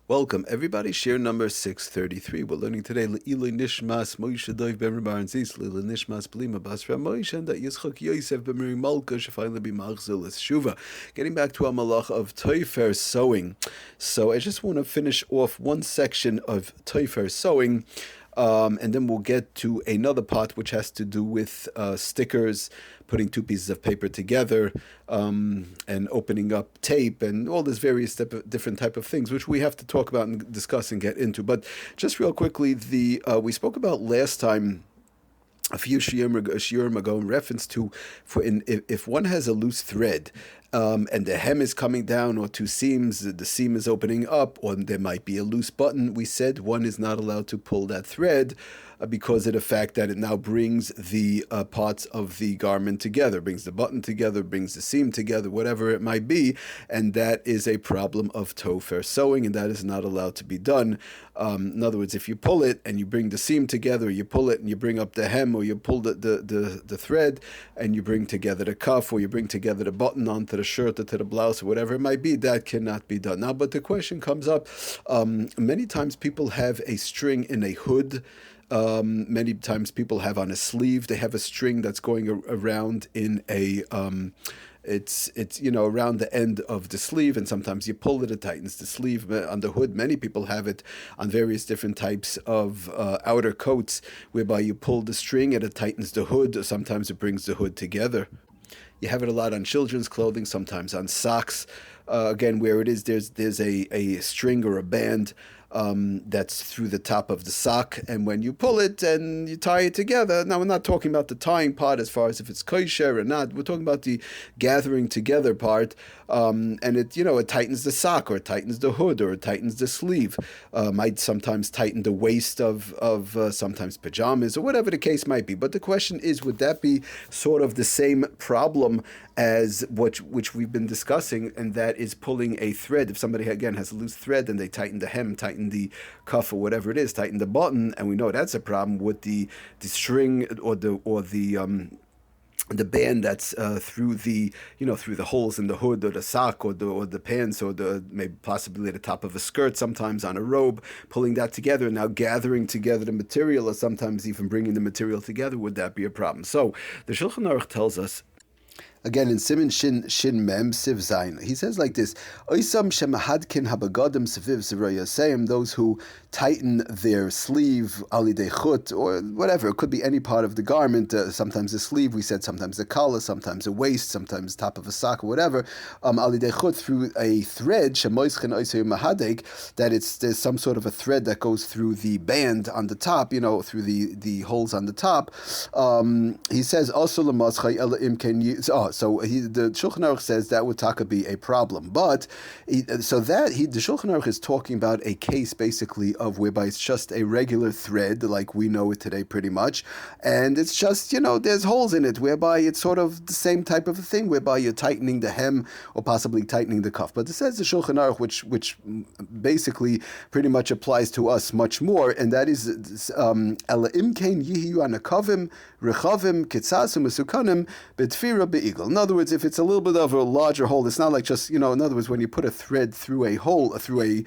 Welcome, everybody. Shiur number 633. We're learning today Le'ilui Nishmas Moshe Dov ben Rabbi Zis Le'ilui Nishmas Belima Basra Moshe and that Yitzchak Yosef ben Miri Malka Shefayla B'Machzil Shuva. Getting back to our malach of TOFAIR sewing. So I just want to finish off one section of TOFAIR sewing. And then we'll get to another part which has to do with stickers, putting two pieces of paper together, and opening up tape, and all this various different type of things, which we have to talk about and discuss and get into. But just real quickly, we spoke about last time, a few shiurim ago, in reference to if one has a loose thread, and the hem is coming down, or two seams, the seam is opening up, or there might be a loose button, we said one is not allowed to pull that thread because of the fact that it now brings the parts of the garment together, brings the button together, brings the seam together, whatever it might be, and that is a problem of TOFAIR sewing, and that is not allowed to be done. In other words, if you pull it and you bring the seam together, you pull it and you bring up the hem, or you pull the thread and you bring together the cuff, or you bring together the button onto the shirt or to the blouse, or whatever it might be, that cannot be done. Now, but the question comes up, many times people have a string in a hood. Many times people have on a sleeve, they have a string that's going around in a it's around the end of the sleeve, and sometimes you pull it tightens the sleeve. On the hood, many people have it on various different types of outer coats, whereby you pull the string and it tightens the hood, or sometimes it brings the hood together. You have it a lot on children's clothing, sometimes on socks. Again, where it is, there's a string or a band that's through the top of the sock, and when you pull it and you tie it together, now we're not talking about the tying part as far as if it's koshair or not, we're talking about the gathering together part, and it tightens the sock, or it tightens the hood, or it tightens the sleeve, might sometimes tighten the waist of sometimes pajamas, or whatever the case might be. But the question is, would that be sort of the same problem as which we've been discussing, and that is pulling a thread? If somebody again has a loose thread and they tighten the hem, tighten the cuff, or whatever it is, tighten the button, and we know that's a problem with the string or the band that's through the holes in the hood, or the sock, or the pants, or maybe possibly the top of a skirt, sometimes on a robe, pulling that together, now gathering together the material, or sometimes even bringing the material together, would that be a problem? So the Shulchan Aruch tells us, again, in Siman Shin Mem Siv Zayin, he says like this: Oisam shemahadkin habagodim seviv zerayasayim, those who tighten their sleeve alidei chut, or whatever, it could be any part of the garment, sometimes the sleeve, we said, sometimes the collar, sometimes the waist, sometimes top of a sock, or whatever, alidei chut, through a thread, shemoischen oisayim mahadek, that there's some sort of a thread that goes through the band on the top, through the holes on the top. He says also lemaschai ela imken. So the Shulchan Aruch says that would taka be a problem, but the Shulchan Aruch is talking about a case basically of whereby it's just a regular thread, like we know it today pretty much, and it's just there's holes in it, whereby it's sort of the same type of a thing, whereby you're tightening the hem or possibly tightening the cuff. But it says the Shulchan Aruch, which basically pretty much applies to us much more, and that is ela imkein yihiyu anakavim rechavim kitzasum mesukanim betfira beigel. In other words, if it's a little bit of a larger hole, it's not like just, in other words, when you put a thread through a hole, through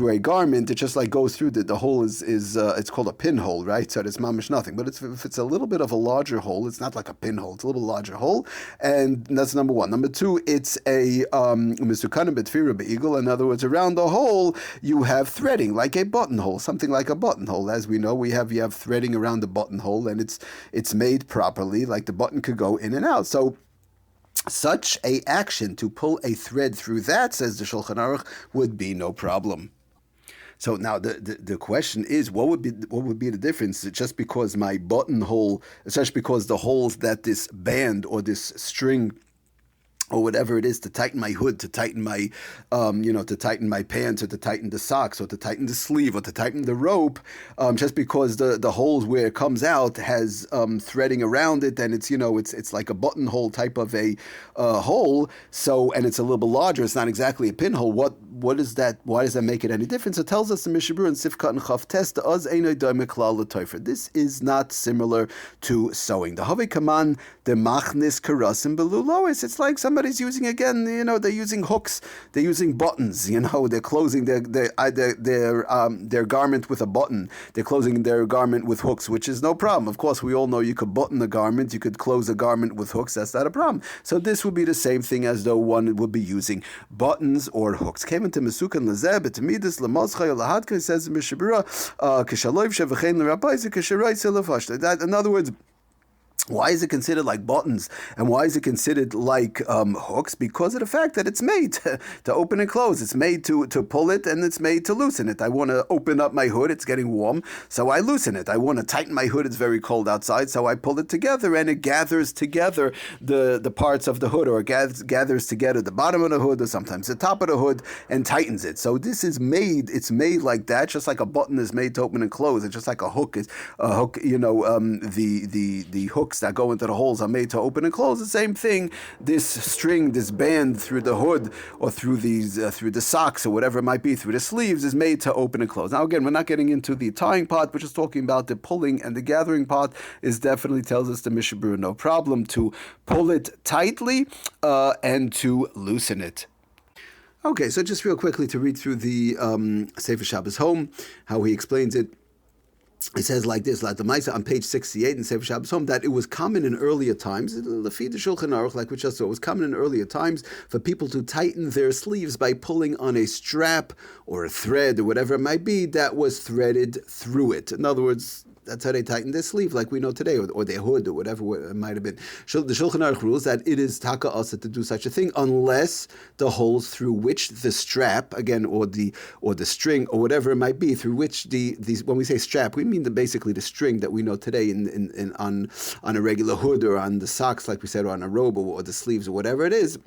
a garment, it just like goes through the hole is it's called a pinhole, right? So it's mamish nothing. But if it's a little bit of a larger hole, it's not like a pinhole, it's a little larger hole, and that's number one. Number two, it's a misukanim betfira beigel. In other words, around the hole you have threading, like a buttonhole, something like a buttonhole. As we know, you have threading around the buttonhole, and it's made properly, like the button could go in and out. So such a action to pull a thread through that, says the Shulchan Aruch, would be no problem. So now the question is, what would be the difference? Just because my buttonhole, just because the holes that this band or this string or whatever it is, to tighten my hood, to tighten my, to tighten my pants, or to tighten the socks, or to tighten the sleeve, or to tighten the rope, just because the holes where it comes out has threading around it, and it's like a buttonhole type of a hole. So, and it's a little bit larger. It's not exactly a pinhole. what is that? Why does that make it any difference? It tells us the Mishnah Berurah in Sifkat and Chav Tes, Az Einay Daimeh Klal LeTofer. This is not similar to sewing. The Havei Kaman the Machnis Karasim Belulois. It's like somebody's using, again, they're using hooks, they're using buttons, they're closing their garment with a button, they're closing their garment with hooks, which is no problem. Of course, we all know you could button the garment, you could close a garment with hooks, that's not a problem. So this would be the same thing as though one would be using buttons or hooks. Came into Mesukan Lazeb, Etamidis, Lamazchay, Lahadka, says in Mishnah Berurah, Kishaloiv Shevachein L'Rabbaisa, Kisharai Silafashta. That, in other words, why is it considered like buttons? And why is it considered like hooks? Because of the fact that it's made to open and close. It's made to pull it, and it's made to loosen it. I want to open up my hood, it's getting warm, so I loosen it. I want to tighten my hood, it's very cold outside, so I pull it together, and it gathers together the parts of the hood, or it gathers together the bottom of the hood, or sometimes the top of the hood, and tightens it. So this is made, it's made like that, just like a button is made to open and close. It's just like a hook is a hook, the hooks that go into the holes are made to open and close. The same thing, this string, this band through the hood, or through through the socks, or whatever it might be, through the sleeves, is made to open and close. Now again, we're not getting into the tying part, we're just talking about the pulling, and the gathering part is definitely, tells us the Mishnah Berurah, no problem to pull it tightly and to loosen it. Okay, so just real quickly to read through the Sefer Shabbos Home, how he explains it. It says like this, like the Maisa on page 68 in Sefer Shabbos Home, that it was common in earlier times, the feed the Shulchan Aruch, like we just saw, it was common in earlier times for people to tighten their sleeves by pulling on a strap or a thread or whatever it might be that was threaded through it. In other words, that's how they tighten their sleeve, like we know today, or their hood, or whatever it might have been. The Shulchan Aruch rules that it is taka asa to do such a thing unless the holes through which the strap, again, or the string, or whatever it might be, through which when we say strap, we mean basically the string that we know today on a regular hood, or on the socks, like we said, or on a robe, or the sleeves, or whatever it is.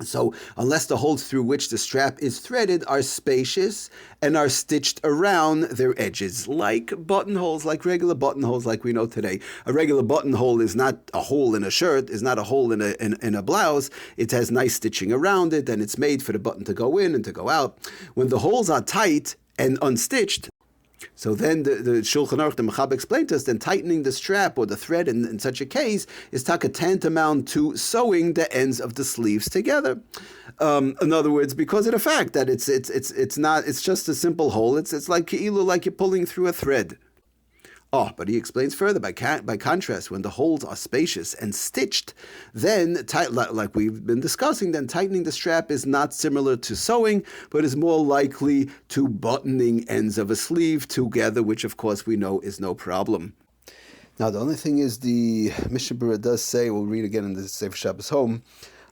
So unless the holes through which the strap is threaded are spacious and are stitched around their edges, like buttonholes, like regular buttonholes like we know today. A regular buttonhole is not a hole in a shirt, is not a hole in a blouse. It has nice stitching around it, and it's made for the button to go in and to go out. When the holes are tight and unstitched, so then the Shulchan Aruch, the Mechab, explained to us, then tightening the strap or the thread in such a case is tantamount to sewing the ends of the sleeves together. In other words, because of the fact that it's just a simple hole. It's like ke'ilu, like you're pulling through a thread. Oh, but he explains further, by contrast, when the holes are spacious and stitched, then, like we've been discussing, then tightening the strap is not similar to sewing, but is more likely to buttoning ends of a sleeve together, which of course we know is no problem. Now, the only thing is, the Mishnah Berurah does say, we'll read again in the Sefer Shabbos Home,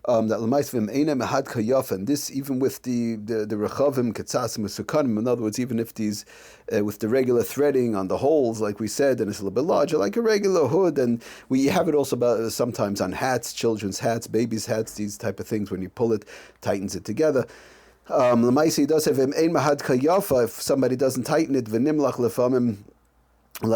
that l'maisvim eina mehad kayaf, and this even with the rechavim ketzasim usukanim. In other words, even if these with the regular threading on the holes, like we said, and it's a little bit larger, like a regular hood, and we have it also sometimes on hats, children's hats, babies' hats, these type of things. When you pull it, tightens it together. L'maisi does have ein mehad kayafa if somebody doesn't tighten it. V'nimlach lefamim. In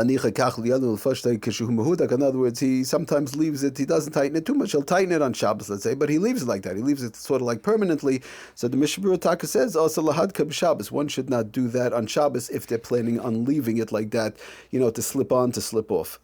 other words, he sometimes leaves it, he doesn't tighten it too much, he'll tighten it on Shabbos, let's say, but he leaves it like that, he leaves it sort of like permanently. So the Mishnah Berurah Taka says, also lahadka b'Shabbos, one should not do that on Shabbos if they're planning on leaving it like that, to slip on, to slip off.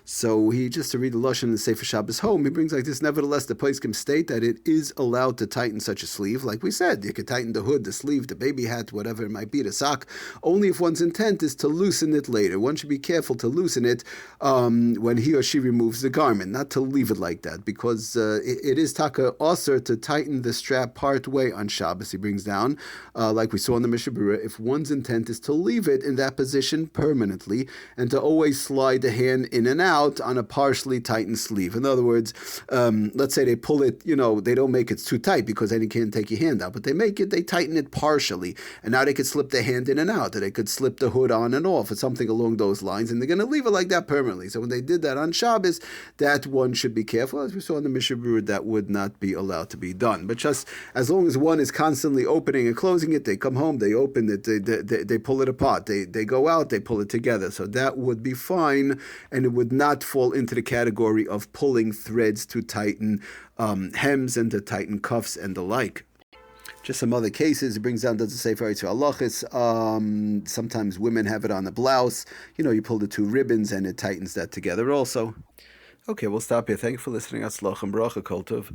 So just to read the Lashon in the Sefer Shabbos Home, he brings like this, nevertheless, the poskim state that it is allowed to tighten such a sleeve. Like we said, you could tighten the hood, the sleeve, the baby hat, whatever it might be, the sock, only if one's intent is to loosen it later. One should be careful to loosen it when he or she removes the garment, not to leave it like that, because it is taka aser to tighten the strap part way on Shabbos, he brings down, like we saw in the Mishnah Berurah, if one's intent is to leave it in that position permanently, and to always slide the hand in and out on a partially tightened sleeve. In other words, let's say they pull it, they don't make it too tight because then you can't take your hand out, but they tighten it partially, and now they could slip their hand in and out, or they could slip the hood on and off, or something along those lines, and they're going to leave it like that permanently. So when they did that on Shabbos, that one should be careful. As we saw in the Mishnah Berurah, that would not be allowed to be done. But just as long as one is constantly opening and closing it, they come home, they open it, they pull it apart, they go out, they pull it together. So that would be fine, and it would not fall into the category of pulling threads to tighten hems and to tighten cuffs and the like. Just some other cases. It brings down, doesn't say for halachos. Sometimes women have it on the blouse. You pull the two ribbons and it tightens that together also. Okay, we'll stop here. Thank you for listening. Atzlach and bracha, kol tov.